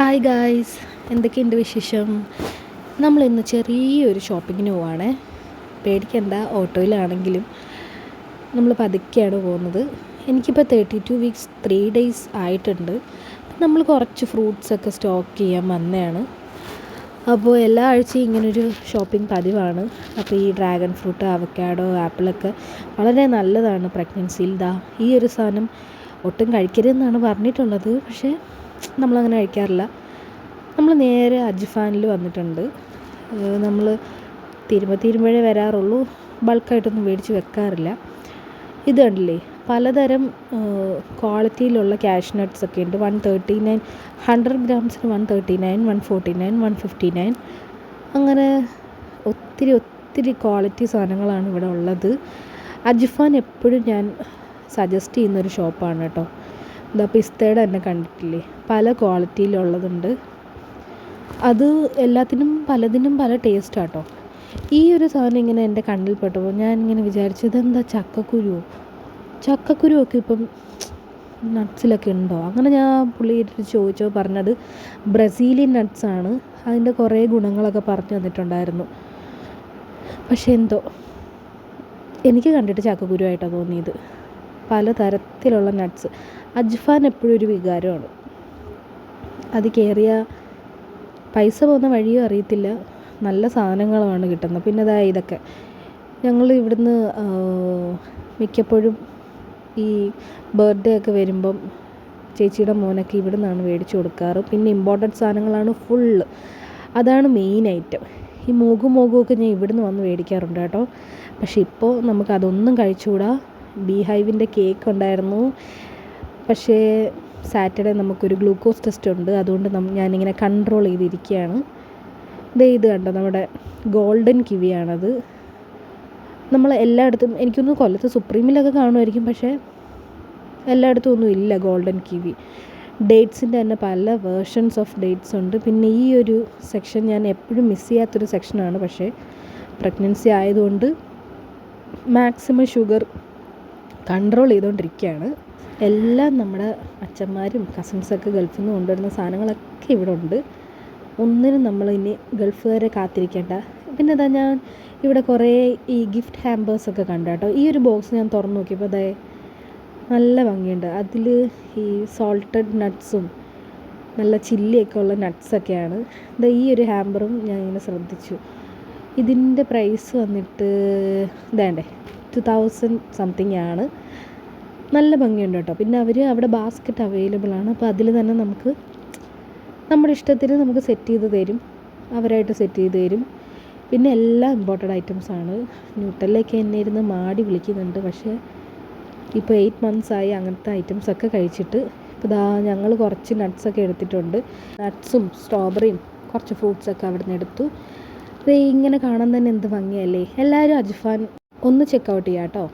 Hi guys, എന്തൊക്കെയുണ്ട് വിശേഷം? നമ്മളിന്ന് ചെറിയൊരു ഷോപ്പിങ്ങിന് പോവാണേ. പേടിക്കണ്ട, ഓട്ടോയിലാണെങ്കിലും നമ്മൾ പതുക്കെയാണ് പോകുന്നത്. എനിക്കിപ്പോൾ 32 വീക്സ് 3 ഡേയ്സ് ആയിട്ടുണ്ട്. നമ്മൾ കുറച്ച് ഫ്രൂട്ട്സൊക്കെ സ്റ്റോക്ക് ചെയ്യാൻ വന്നതാണ്. അപ്പോൾ എല്ലാ ആഴ്ചയും ഇങ്ങനൊരു ഷോപ്പിംഗ് പതിവാണ്. അപ്പോൾ ഈ ഡ്രാഗൺ ഫ്രൂട്ട്, അവക്കാഡോ, ആപ്പിളൊക്കെ വളരെ നല്ലതാണ് പ്രഗ്നൻസിയിൽ. ഈ ഒരു സാധനം ഒട്ടും കഴിക്കരുതെന്നാണ് പറഞ്ഞിട്ടുള്ളത്, പക്ഷേ നമ്മളങ്ങനെ കഴിക്കാറില്ല. നമ്മൾ നേരെ അജ്ഫാനിൽ വന്നിട്ടുണ്ട്. നമ്മൾ തീരുമ്പോഴേ വരാറുള്ളൂ, ബൾക്കായിട്ടൊന്നും മേടിച്ച് വെക്കാറില്ല. ഇത് കണ്ടില്ലേ, പലതരം ക്വാളിറ്റിയിലുള്ള ക്യാഷ് നട്ട്സ് ഒക്കെ ഉണ്ട്. 139, 100 ഗ്രാംസിന് 139, 149, 159, അങ്ങനെ ഒത്തിരി ക്വാളിറ്റി സാധനങ്ങളാണ് ഇവിടെ ഉള്ളത്. അജ്ഫാൻ എപ്പോഴും ഞാൻ സജസ്റ്റ് ചെയ്യുന്നൊരു ഷോപ്പാണ് കേട്ടോ. ഇതാ പിസ്തയുടെ തന്നെ കണ്ടിട്ടില്ലേ, പല ക്വാളിറ്റിയിലുള്ളതുണ്ട്. അത് പലതിനും പല ടേസ്റ്റാട്ടോ. ഈ ഒരു സാധനം ഇങ്ങനെ എൻ്റെ കണ്ണിൽ പെട്ടപ്പോൾ ഞാൻ ഇങ്ങനെ വിചാരിച്ചു, ഇതെന്താ ചക്കക്കുരുവൊക്കെ ഇപ്പം നട്ട്സിലൊക്കെ ഉണ്ടോ? അങ്ങനെ ഞാൻ പുള്ളിയിട്ട് ചോദിച്ചോ, പറഞ്ഞത് ബ്രസീലിയൻ നട്ട്സാണ്, അതിൻ്റെ കുറേ ഗുണങ്ങളൊക്കെ പറഞ്ഞു തന്നിട്ടുണ്ടായിരുന്നു. പക്ഷേ എന്തോ എനിക്ക് കണ്ടിട്ട് ചക്കക്കുരുവായിട്ടാണ് തോന്നിയത്. പലതരത്തിലുള്ള നട്ട്സ്. അജ്ഫാൻ എപ്പോഴും ഒരു വികാരമാണ്. അത് കയറിയ പൈസ പോകുന്ന വഴിയും അറിയത്തില്ല, നല്ല സാധനങ്ങളുമാണ് കിട്ടുന്നത്. പിന്നെ ഇതൊക്കെ ഞങ്ങൾ ഇവിടുന്ന് മിക്കപ്പോഴും ഈ ബർത്ത്ഡേ ഒക്കെ വരുമ്പം ചേച്ചിയുടെ മോനൊക്കെ ഇവിടെ നിന്നാണ് മേടിച്ച് കൊടുക്കാറ്. പിന്നെ ഇമ്പോർട്ടൻറ്റ് സാധനങ്ങളാണ് ഫുള്ള്, അതാണ് മെയിൻ ഐറ്റം. ഈ മോഗുമൊക്കെ ഞാൻ ഇവിടുന്ന് വന്ന് മേടിക്കാറുണ്ട് കേട്ടോ. പക്ഷേ ഇപ്പോൾ നമുക്കതൊന്നും കഴിച്ചുകൂടാ. ബീഹൈവിൻ്റെ കേക്ക് ഉണ്ടായിരുന്നു, പക്ഷേ സാറ്റർഡേ നമുക്കൊരു ഗ്ലൂക്കോസ് ടെസ്റ്റ് ഉണ്ട്, അതുകൊണ്ട് ഞാനിങ്ങനെ കൺട്രോൾ ചെയ്തിരിക്കുകയാണ്. ഇത് കണ്ടോ, നമ്മുടെ ഗോൾഡൻ കിവിയാണത്. നമ്മൾ എല്ലായിടത്തും, എനിക്കൊന്ന് കൊല്ലത്ത് സുപ്രീമിലൊക്കെ കാണുമായിരിക്കും, പക്ഷേ എല്ലായിടത്തും ഒന്നും ഇല്ല ഗോൾഡൻ കിവി. ഡേറ്റ്സിൻ്റെ തന്നെ പല വേർഷൻസ് ഓഫ് ഡേറ്റ്സ് ഉണ്ട്. പിന്നെ ഈ ഒരു സെക്ഷൻ ഞാൻ എപ്പോഴും മിസ് ചെയ്യാത്തൊരു സെക്ഷനാണ്. പക്ഷേ പ്രഗ്നൻസി ആയതുകൊണ്ട് മാക്സിമം ഷുഗർ കൺട്രോൾ ചെയ്തുകൊണ്ടിരിക്കുകയാണ്. എല്ലാം നമ്മുടെ അച്ഛന്മാരും കസിൻസൊക്കെ ഗൾഫിൽ നിന്ന് കൊണ്ടുവരുന്ന സാധനങ്ങളൊക്കെ ഇവിടെ ഉണ്ട്. ഒന്നിനും നമ്മളിനി ഗൾഫുകാരെ കാത്തിരിക്കേണ്ട. പിന്നെ ഞാൻ ഇവിടെ കുറേ ഈ ഗിഫ്റ്റ് ഹാമ്പേഴ്സൊക്കെ കണ്ടു കേട്ടോ. ഈ ഒരു ബോക്സ് ഞാൻ തുറന്നു നോക്കിയപ്പോൾ നല്ല ഭംഗിയുണ്ട്. അതിൽ ഈ സോൾട്ടഡ് നട്ട്സും നല്ല ചില്ലിയൊക്കെ ഉള്ള നട്ട്സൊക്കെയാണ്. ഈ ഒരു ഹാമ്പറും ഞാൻ ഇങ്ങനെ ശ്രദ്ധിച്ചു. ഇതിൻ്റെ പ്രൈസ് വന്നിട്ട് 2000 സംതിങ് ആണ്. നല്ല ഭംഗിയുണ്ട് കേട്ടോ. പിന്നെ അവർ അവിടെ ബാസ്ക്കറ്റ് അവൈലബിൾ ആണ്. അപ്പോൾ അതിൽ തന്നെ നമുക്ക് നമ്മുടെ ഇഷ്ടത്തിന് നമുക്ക് സെറ്റ് ചെയ്ത് തരും, അവരായിട്ട് സെറ്റ് ചെയ്ത് തരും. പിന്നെ എല്ലാം ഇമ്പോർട്ടഡ് ഐറ്റംസാണ്. ന്യൂട്ടല്ലയൊക്കെ എന്നെ ഇരുന്ന് മാടി വിളിക്കുന്നുണ്ട്, പക്ഷേ ഇപ്പോൾ 8 months ആയി അങ്ങനത്തെ ഐറ്റംസൊക്കെ കഴിച്ചിട്ട്. ഇപ്പോൾ ഞങ്ങൾ കുറച്ച് നട്ട്സൊക്കെ എടുത്തിട്ടുണ്ട്. നട്ട്സും സ്ട്രോബെറിയും കുറച്ച് ഫ്രൂട്ട്സൊക്കെ അവിടെ നിന്ന് എടുത്തു. ഇങ്ങനെ കാണാൻ തന്നെ എന്ത് ഭംഗിയല്ലേ. എല്ലാവരും അജ്ഫാൻ ഒന്ന് ചെക്കൗട്ട് ചെയ്യാം കേട്ടോ.